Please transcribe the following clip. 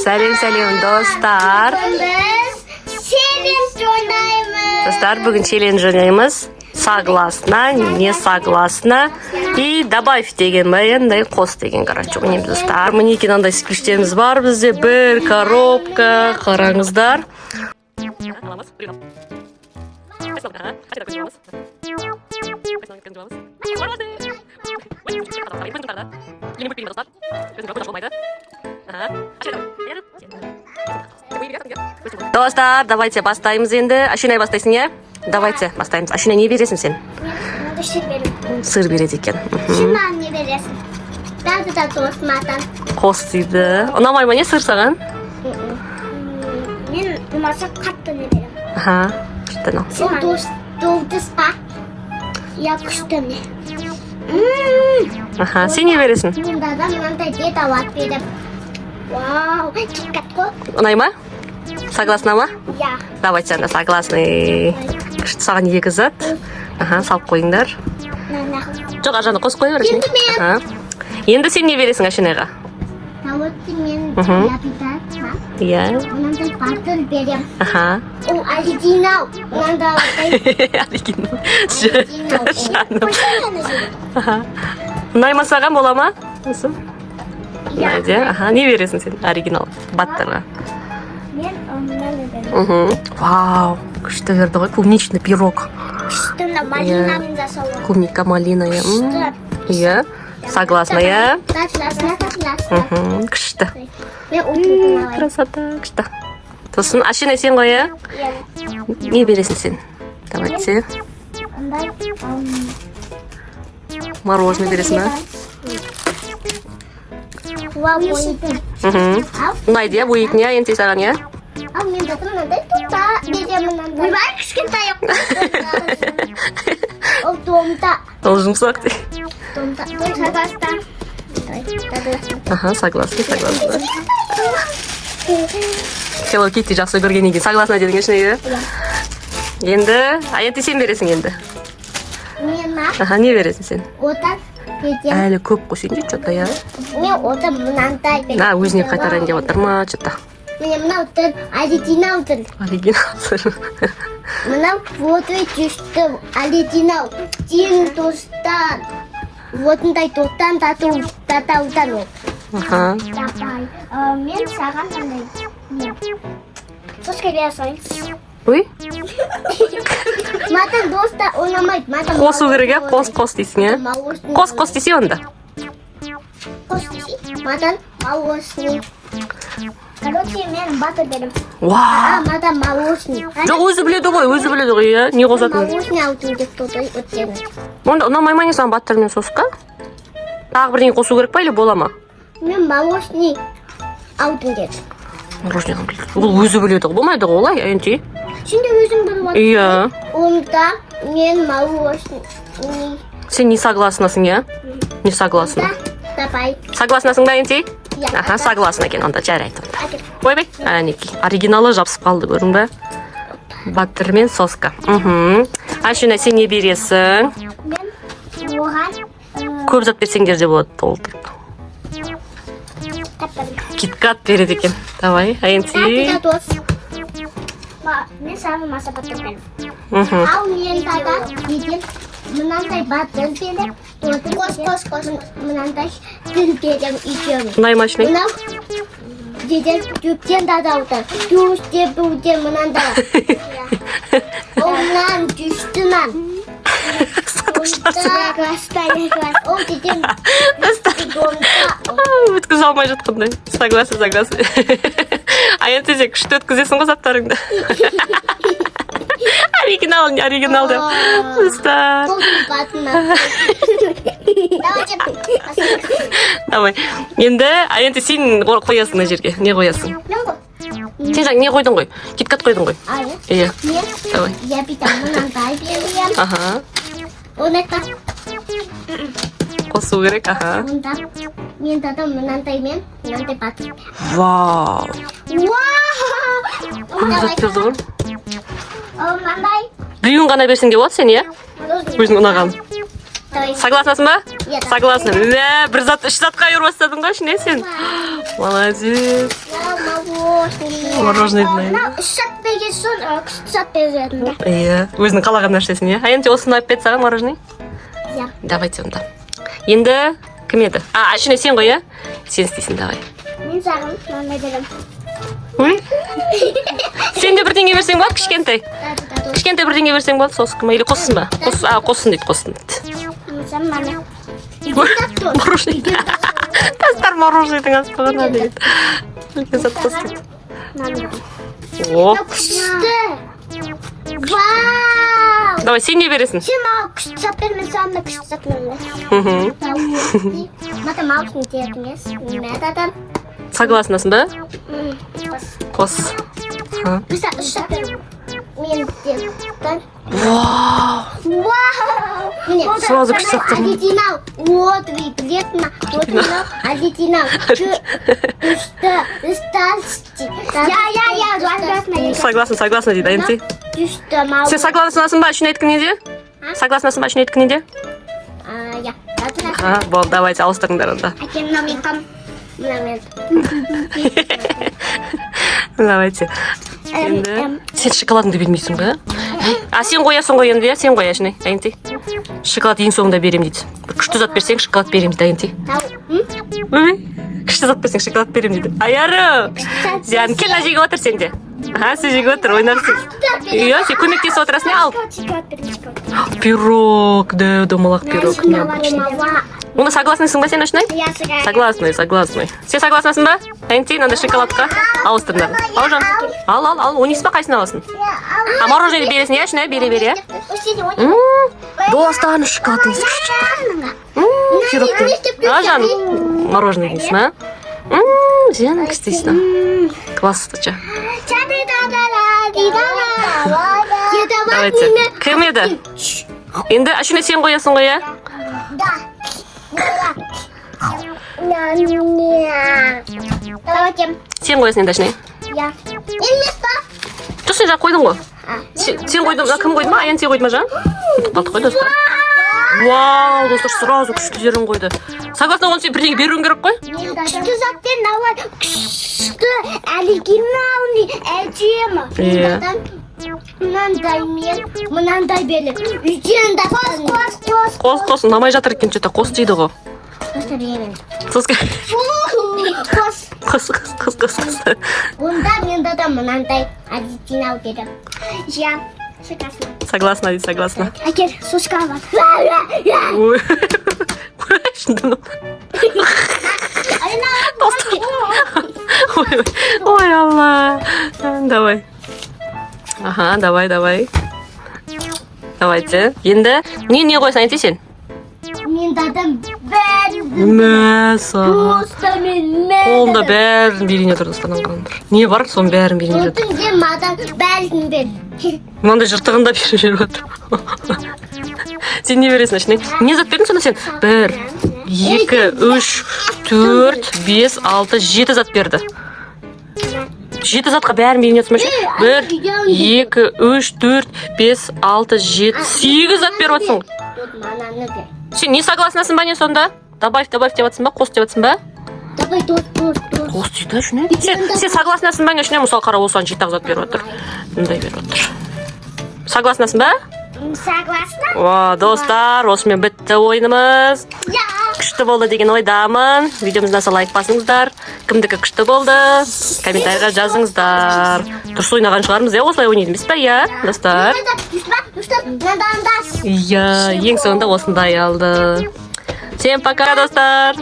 Сәлем достар. Biz challenge oynayımız. Достар, бүгін челлендж ойнаймыз. Согласно, не согласно и добавь деген ба, енді қос деген, короче, ойнаймыз достар. Мінекей мынандай сквиштеріміз бар бізде. Бір коробка, қараңыздар. Достар, давайте бастаймыз енді. Ашинай бастайсың, е? Давайте бастаймыз. Ашинай, не бересің сен? Мен шыр берем. Сыр береді екен. Шыннан не бересің? Дәді да достматан. Қос дейді. Ұнамай ма не сыр саған? Мен ұнаса қатты не берем. Аха, күшті мынау. Ол дос па? Я күшті не. Аха, сен не бересің? Мен дада мынандай дед алат берем. Вау, киткат қой. Ұнай ма? Согласна ма? Я. Давайте анда согласны. Күшті саған екі зат. Аха, салып қойыңдар. Жоқ, аржаны қосып қой бересің. Енді мен. Аха. Енді сен не бересің Ашинайға? Тауытты мен Мхм. япитат па? Иә. Мынандай батыр берем. Аха. Ол оригинал. Мынандай Оригинал. оригинал. Жаным. Аха. Ұнай ма саған, бола ма? Осы? Ұнайды, иә? Аха, не бересің сен оригинал баттарға? Мен мынаны берем. Мхм. Вау, күшті берді ғой. Клубничный пирог. Күштіні малинамен жасауы. Клубника, малина. Күшті. Иә. Согласна, иә? Татласына. Мхм. Күшті. Мен отырдым алайын. Красота, күшті. Сосын Ашинай сен ғой, иә? Не бересің сен? Давайте. Андай Мороженое бересің, ба? вау ойын. Мхм. Ұнайды, иә? Бұйықтың, иә? Енді саған, иә? Ал мен де мынандай тұта. Берем мынандай. Ойбай кішкентай Ол домда. Ол жұмсақ де. Домда. Ой, согласна. Аха, согласна. Hello Kitty жақсы көргеннен кейін согласна дедің, Ашинай, иә? Енді сен бересің енді. Мен ма? Аха, не бересің сен? Отан берем. Әлі көп қойсың, что-то, иә? Мен отан мынандай берем. На, өзіне қайтарайын деп отыр ма, что-то. Мен мынау тұр. Оригинал тұр. Оригинал сыр. Мынау фото түсті. Оригинал. Сен достан. Отындай достан татаудан ол. Аха. Давай. Мен саған қандай. Сошка бересің. Ой, Матан доста ойнамайды. қосу керек, иә? Қос дейсің, иә? Қос десе онда. Матан молочный. Короче, мен батыр берем. Вау. Матан молочный. Жоқ, өзі біледі ғой, иә? Не қосатын? Молочный алтын деп тотой өтсені. Онда ұнамай ма не саған баттар мен соска? Тағы бірдеңе қосу керек па, или бола ма? Мен молочный алтын дедім. Мороженое біледі. Ол өзі біледі ғой, болмайды ғой, олай, әйенте? Şimdi өзім біліп отырмын. Иә. Онда мен молочный. Сен не согласнасың, иә? Не согласна. Давай. Согласнасың ба, әйенте? Иә. Аха, согласна екен, онда жарайды онда. Әкел. Ойбай, әнекей. Оригиналы жабысып қалды, көрдің ба? Баттер мен соска. Ашинай, сен не бересің? Мен оған Көп зат берсеңдер де болады, толтырып. таппадым. Киткат береді екен. Давай, әйенте. Әкел дос. Мен саған маса батыр берем. Ал мен тада еден мынандай батыр берем. Қос. Мынандай гүл берем үйдем. Ұнай ма, Ашинай? Мынау деден жүктен дада отыр. Düşте бүлде мынандай. Онан düşті ман. Ол деден Өткізе алмай жатқандай. Согласна. Әйенте сен күшті өткізесің ғой заттарыңды. Оригинал деп. Достар. Давай. Енді әйенте сен қоясың мына жерге. Не қоясың? Сен жаңа не қойдың ғой? Киткат қойдың ғой? Иә. Давай. Я битам мынандай берем. Аха. Оны та. Қосу керек, аха. Онда мен дадам мынандай батыр. Вау. Вау! Көп зат берді ғой. Мынандай. Біреуін ғана берсең деп болады сен, иә? Өзің ұнаған. Давай. Согласнасың ба? Иә. Согласна. Бір зат, үш затқа айырып бастадың ғой, ішіне сен. Молодец. Мороженое. Мороженое дайын. Мына 3 саат берген соң 4 саат беретін да. Иә, өзінің қалаған нәрсесін, иә. А енді осыны алып берді саған мороженое? Иә. Давайте онда. Енді кім еді? Ашына сен ғой, иә? Сен істейсің, давай. Мен саған мынандай берем. Ой. Сен де бірдеңе берсең болады, кішкентай. Кішкентай бірдеңе берсең болады, сосын ма? Или қоссын ба? Қоссын дейді, қоссын дейді. Сен мана. Мороженое. Тастар мороженайдың астығына дейді. Зат қосты. О. Күшті. Вау! Давай, сен не бересің? Сен маған күшті зат бер, мен саған да күшті зат беремін. Мата маған тиетін емес. Мен Согласнасың ба? Қос. Біз 3 саат беремін. Мен дедім. Вау. Вау! Сразу күшті зат беремін. Оригинал. Вот, вы білетін ма? Оригинал. Оригинал. Күшті. Я. Согласна дейді, енді. Күшті мал. Сен согласнасың ба, үшін айткін неде? Согласнасың ба, үшін айткін неде? Я. Болды, давайте, ауыстырыңдар онда. Әкем мен қам. Мына мен. Давайте. Енді сен шоколадыңды бермейсің ба? Сен қоясың ғой енді, сен қоя шыны, айынти. Шоколад ең соңында берем дейді. Күшті зат берсең, шоколад берем дейді, айынти. Күшті зат берсең, шоколад берем дейді. Аяры! Зиян, кел мына жеге отыр сен де. Сен жеге отыр, ойнарсың. Иә, сен көмектесіп отырасың, ал. Пирог, да, домалақ пирог. Оны согласнысың ба сен ашынай? Согласный. Сен согласнасың ба? Айынти, мынандай шоколадқа ауыстырыңдар. Ал, жан. Ал, ойнайсың ба, қайсын аласың? Мороженое бересің, иә, шынай, бере. Достарының шоколадың шықты. Пирогты. Жан, мороженое дейсің, а? Зиян, істейсің. Классы. Давайте. Кім еді? Енді ашына сен қоясың ғой, иә? Сен қоясың енді ашына? Я. Емес па? Жоқ, сен жаңа қойдың ғой. Сен қойдың, кім қойды ма? Аян сен қойды ма жаңа? Ұтып қой, достар. Вау, достар, сразу күштілерін қойды. Согласно, оны сен бірдеңе беруің керек қой? Күшті заттен ауыр. Күшті оригиналный әдемі. Мынандай мен, мынандай берем. Үйден де Қос, ұнамай жатыр екен, что-то қос дейді ғой. Қос. Онда менде де мынандай оригинал берем. Я Согласна дейді, согласна. Әкел, сушка бар. Ой, шындың. Ой, Алла. Давай. Ага, давай. Давайте. Енді не қойсаң айты сен? Мен дадым бәрі. Мәса. Просто мен. Қолында бәрін берейін отыр достарынан қалыңдар. Не бар, соның бәрін берейін отыр. Отын де мадан бәрін бер. Мынандай жыртығын да беріп отыр. Сен не бересің ашынай? Не зат бердің сонда сен? 1, 2, 3, 4, 5, 6, 7 зат берді. 7 затқа бәрін берейін отыр. 1, 2, 3, 4, 5, 6, 7, 8 зат беріп отсың. Сен не согласнасың ба не сонда? Добавь деп атсың ба? Қос деп атсың ба? Давай, Қос дейді, шыны? Сен согласнасың ба не шыны? Мысал қара осыған 7 зат беріп отыр. Мұндай беріп отыр. Согласнасың ба? Согласна. Достар, осымен бітті ойынымыз. Күшті болды деген ойдамын. Видеомыздан лайк басыңыздар. Кімдікі күшті болды? Комментарийға жазыңыздар. Дұрыс ойнаған шығармыз, осылай ойнайды емес па, иә, достар? Иә, ең соңында осындай алды. Всем пока, достар.